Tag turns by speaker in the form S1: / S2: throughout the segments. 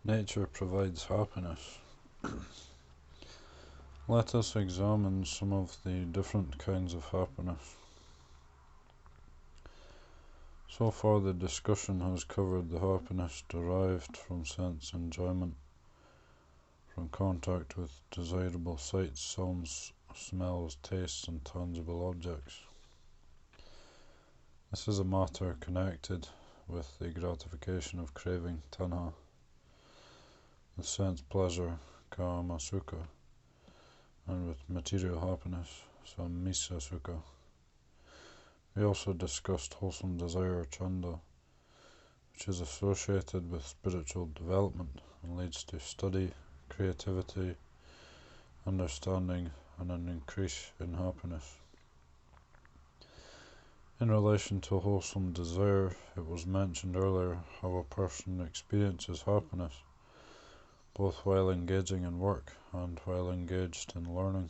S1: Nature provides happiness. Let us examine some of the different kinds of happiness. So far, the discussion has covered the happiness derived from sense enjoyment, from contact with desirable sights, sounds, smells, tastes, and tangible objects. This is a matter connected with the gratification of craving, tanha, with sense pleasure, kama sukha, and with material happiness, samisa sukha. We also discussed wholesome desire, chanda, which is associated with spiritual development and leads to study, creativity, understanding, and an increase in happiness. In relation to wholesome desire, it was mentioned earlier how a person experiences happiness both while engaging in work and while engaged in learning.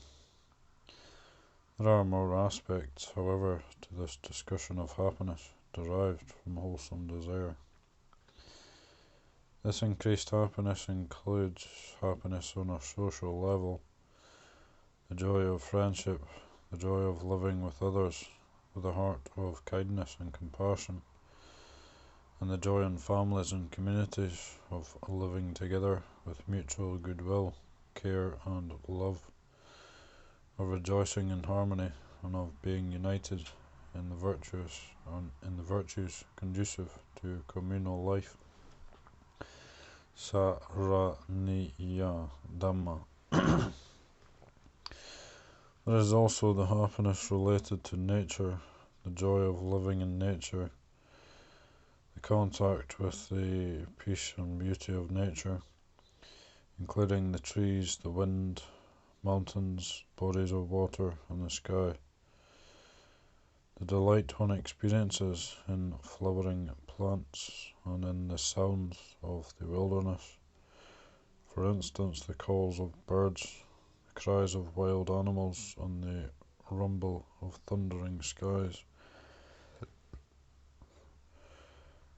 S1: There are more aspects, however, to this discussion of happiness derived from wholesome desire. This increased happiness includes happiness on a social level, the joy of friendship, the joy of living with others with a heart of kindness and compassion, and the joy in families and communities of living together with mutual goodwill, care, and love, of rejoicing in harmony, and of being united in the virtues conducive to communal life. Saraniya Dhamma. There is also the happiness related to nature, the joy of living in nature, the contact with the peace and beauty of nature, including the trees, the wind, mountains, bodies of water, and the sky. The delight one experiences in flowering plants and in the sounds of the wilderness. For instance, the calls of birds, the cries of wild animals, and the rumble of thundering skies.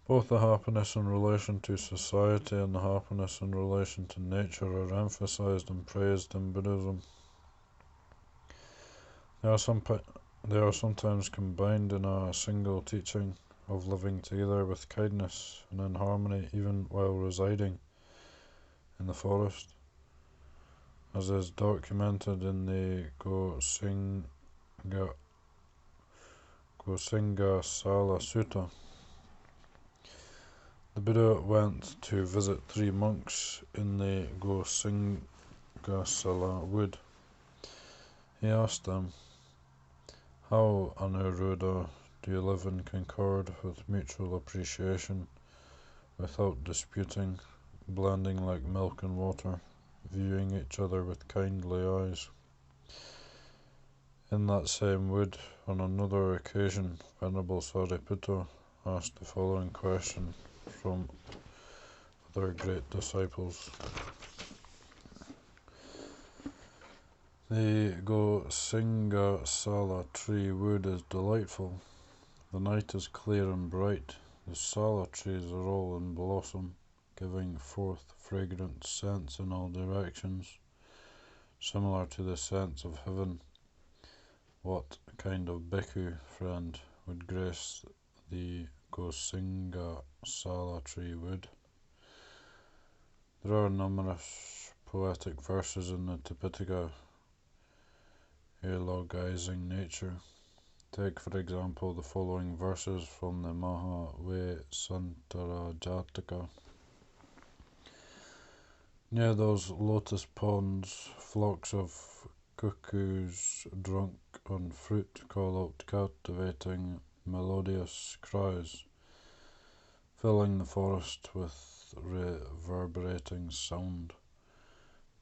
S1: Both the happiness in relation to society and the happiness in relation to nature are emphasized and praised in Buddhism. They are sometimes combined in a single teaching of living together with kindness and in harmony even while residing in the forest, as is documented in the Gosingasala Sutta. The Buddha went to visit 3 monks in the Gosingasala wood. He asked them, "How, Anuruddha, do you live in concord with mutual appreciation, without disputing, blending like milk and water, viewing each other with kindly eyes?" In that same wood, on another occasion, Venerable Sariputta asked the following question from other great disciples. The Gosingasala tree wood is delightful. The night is clear and bright. The sala trees are all in blossom, giving forth fragrant scents in all directions, similar to the scents of heaven. What kind of bhikkhu friend would grace the Gosingasala tree wood? There are numerous poetic verses in the Tipitaka eulogizing nature. Take, for example, the following verses from the Mahavesantara Jataka. Near those lotus ponds, flocks of cuckoos drunk on fruit call out captivating melodious cries, filling the forest with reverberating sound.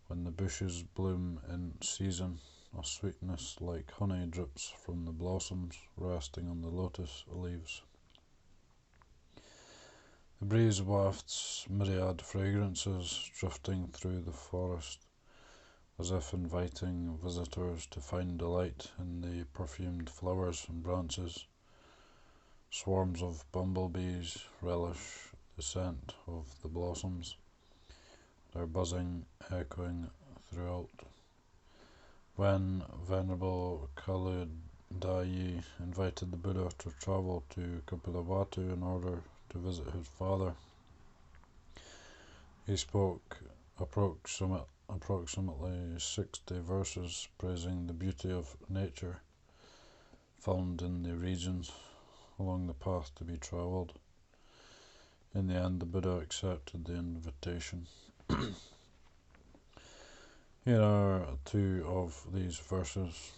S1: When the bushes bloom in season, a sweetness like honey drips from the blossoms resting on the lotus leaves. The breeze wafts myriad fragrances drifting through the forest, as if inviting visitors to find delight in the perfumed flowers and branches. Swarms of bumblebees relish the scent of the blossoms. their buzzing echoing throughout. When Venerable Kaludayi invited the Buddha to travel to Kapilavatthu in order to visit his father, he spoke approximately 60 verses praising the beauty of nature found in the regions along the path to be travelled. In the end, the Buddha accepted the invitation. Here are two of these verses.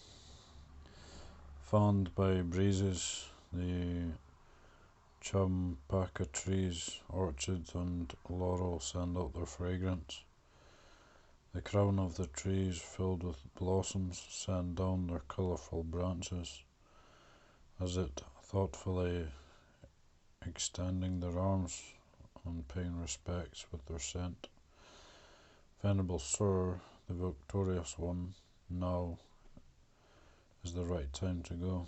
S1: Fanned by breezes, the champaka trees, orchids, and laurel send out their fragrance. The crown of the trees, filled with blossoms, send down their colourful branches, as it thoughtfully extending their arms and paying respects with their scent. Venerable Sir, the victorious one, now is the right time to go.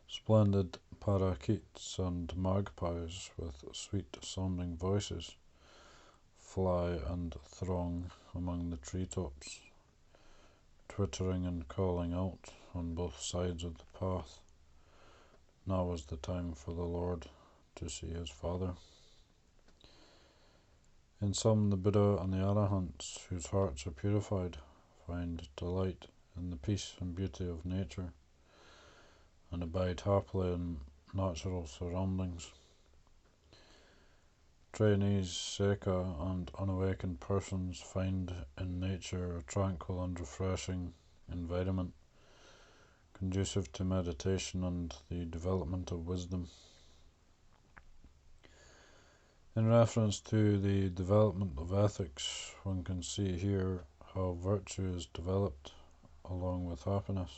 S1: Splendid parakeets and magpies with sweet-sounding voices fly and throng among the treetops, twittering and calling out on both sides of the path. Now is the time for the Lord to see his Father. In some, the Buddha and the Arahants, whose hearts are purified, find delight in the peace and beauty of nature, and abide happily in natural surroundings. Trainees, Seka, and unawakened persons find in nature a tranquil and refreshing environment, conducive to meditation and the development of wisdom. In reference to the development of ethics, one can see here how virtue is developed along with happiness,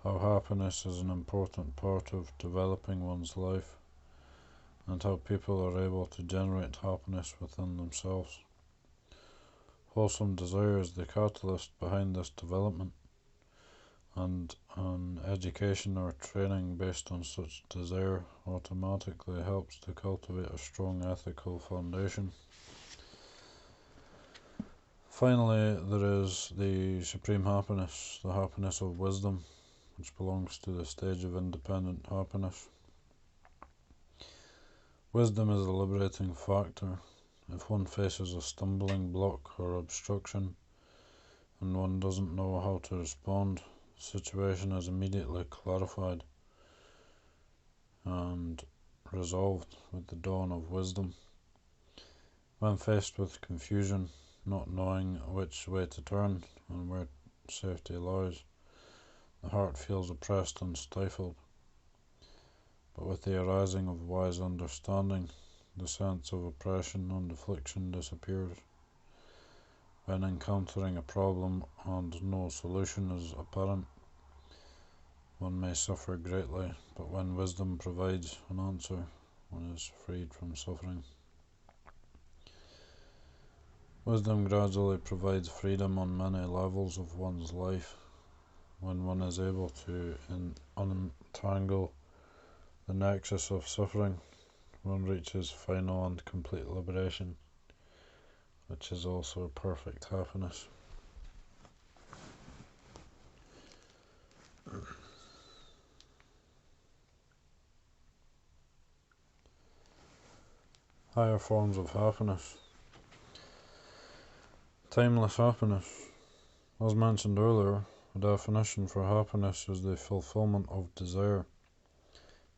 S1: how happiness is an important part of developing one's life, and how people are able to generate happiness within themselves. Wholesome desire is the catalyst behind this development, and an education or training based on such desire automatically helps to cultivate a strong ethical foundation. Finally, there is the supreme happiness, the happiness of wisdom, which belongs to the stage of independent happiness. Wisdom is a liberating factor. If one faces a stumbling block or obstruction, and one doesn't know how to respond, the situation is immediately clarified and resolved with the dawn of wisdom. When faced with confusion, not knowing which way to turn and where safety lies, the heart feels oppressed and stifled. But with the arising of wise understanding, the sense of oppression and affliction disappears. When encountering a problem and no solution is apparent, one may suffer greatly, but when wisdom provides an answer, one is freed from suffering. Wisdom gradually provides freedom on many levels of one's life. When one is able to untangle the nexus of suffering, one reaches final and complete liberation, which is also perfect happiness. Higher forms of happiness. Timeless happiness. As mentioned earlier, the definition for happiness is the fulfillment of desire,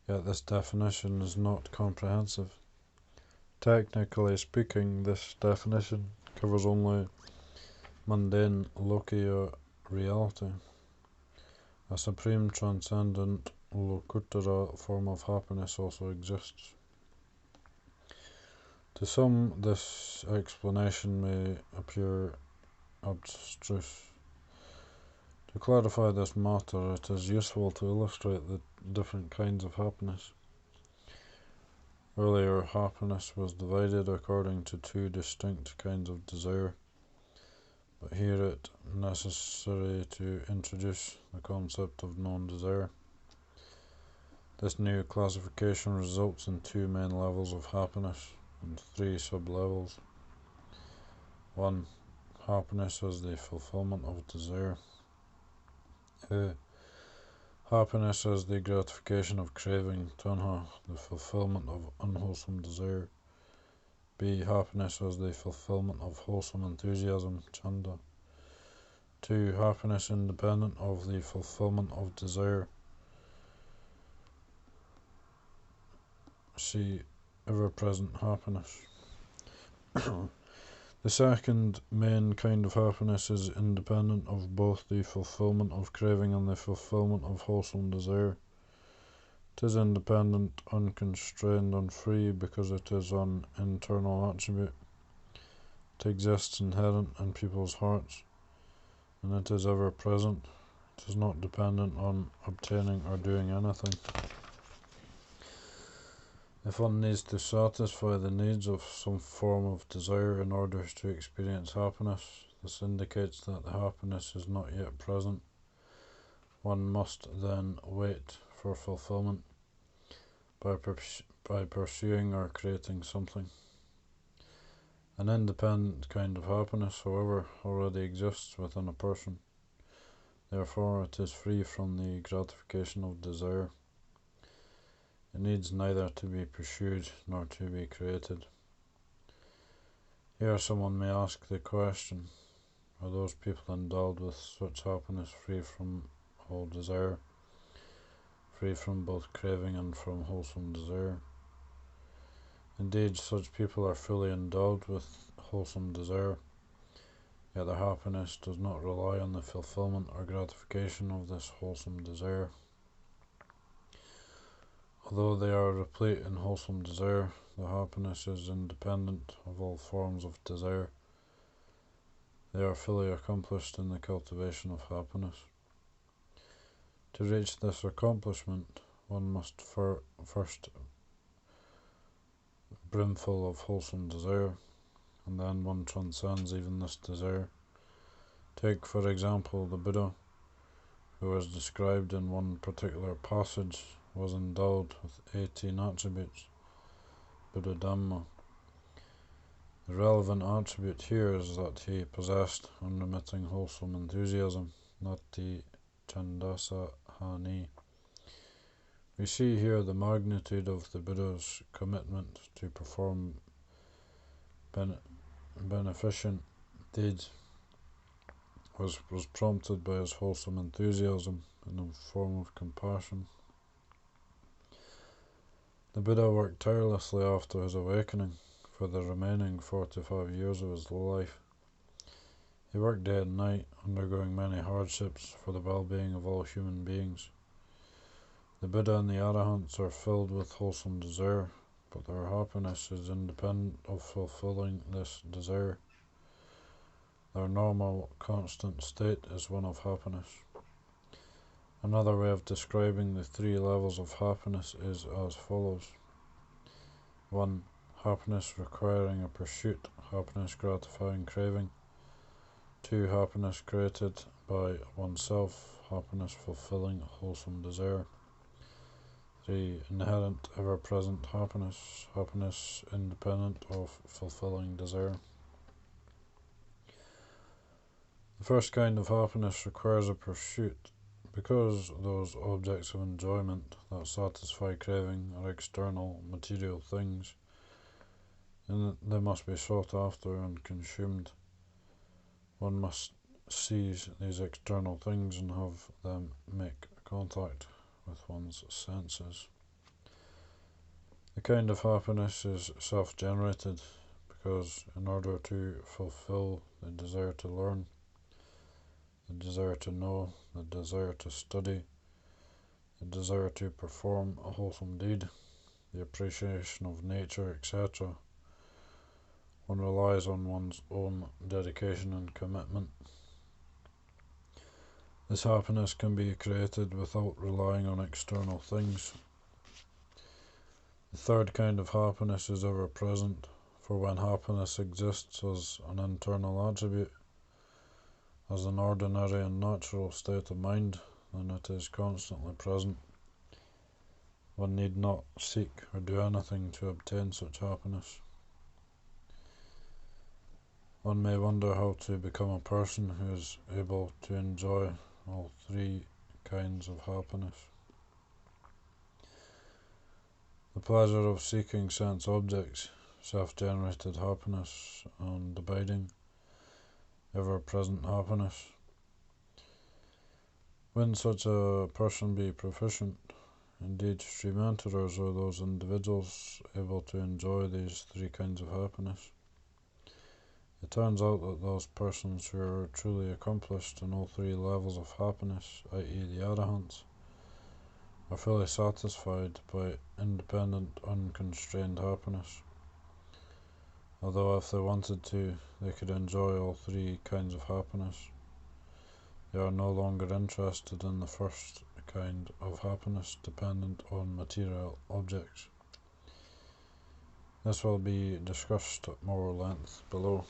S1: yet this definition is not comprehensive. Technically speaking, this definition covers only mundane Lokiya reality. A supreme transcendent Lokuttara form of happiness also exists. To some, this explanation may appear abstruse. To clarify this matter, it is useful to illustrate the different kinds of happiness. Earlier, happiness was divided according to two distinct kinds of desire, but here it is necessary to introduce the concept of non-desire. This new classification results in two main levels of happiness, in 3 sub-levels. 1. Happiness as the fulfillment of desire. A. Happiness as the gratification of craving, tanha, the fulfillment of unwholesome desire. B. Happiness as the fulfillment of wholesome enthusiasm, chanda. 2. Happiness independent of the fulfillment of desire. C. Ever-present happiness. The second main kind of happiness is independent of both the fulfillment of craving and the fulfillment of wholesome desire. It is independent, unconstrained, and free because it is an internal attribute. It exists inherent in people's hearts, and it is ever present. It is not dependent on obtaining or doing anything. If one needs to satisfy the needs of some form of desire in order to experience happiness, this indicates that the happiness is not yet present. One must then wait for fulfillment by pursuing or creating something. An independent kind of happiness, however, already exists within a person. Therefore, it is free from the gratification of desire. It needs neither to be pursued nor to be created. Here someone may ask the question, are those people endowed with such happiness free from all desire, free from both craving and from wholesome desire? Indeed, such people are fully endowed with wholesome desire, yet their happiness does not rely on the fulfillment or gratification of this wholesome desire. Although they are replete in wholesome desire, their happiness is independent of all forms of desire. They are fully accomplished in the cultivation of happiness. To reach this accomplishment, one must first brimful of wholesome desire, and then one transcends even this desire. Take, for example, the Buddha, who is described in one particular passage, was endowed with 18 attributes, Buddha Dhamma. The relevant attribute here is that he possessed unremitting wholesome enthusiasm, nati chandasa hani. We see here the magnitude of the Buddha's commitment to perform beneficent deeds was prompted by his wholesome enthusiasm in the form of compassion. The Buddha worked tirelessly after his awakening for the remaining 45 years of his life. He worked day and night, undergoing many hardships for the well-being of all human beings. The Buddha and the Arahants are filled with wholesome desire, but their happiness is independent of fulfilling this desire. Their normal, constant state is one of happiness. Another way of describing the 3 levels of happiness is as follows. 1. Happiness requiring a pursuit, happiness gratifying craving. 2. Happiness created by oneself, happiness fulfilling wholesome desire. 3. Inherent, ever-present happiness, happiness independent of fulfilling desire. The first kind of happiness requires a pursuit, because those objects of enjoyment that satisfy craving are external, material things, and they must be sought after and consumed. One must seize these external things and have them make contact with one's senses. The kind of happiness is self-generated, because in order to fulfill the desire to learn, the desire to know, the desire to study, the desire to perform a wholesome deed, the appreciation of nature, etc., one relies on one's own dedication and commitment. This happiness can be created without relying on external things. The third kind of happiness is ever present, for when happiness exists as an internal attribute, as an ordinary and natural state of mind, then it is constantly present. One need not seek or do anything to obtain such happiness. One may wonder how to become a person who is able to enjoy all three kinds of happiness. The pleasure of seeking sense objects, self-generated happiness, and abiding, ever-present happiness. When such a person be proficient, indeed stream enterers are those individuals able to enjoy these three kinds of happiness. It turns out that those persons who are truly accomplished in all three levels of happiness, i.e. the Arahants, are fully satisfied by independent, unconstrained happiness. Although if they wanted to, they could enjoy all three kinds of happiness. They are no longer interested in the first kind of happiness dependent on material objects. This will be discussed at more length below.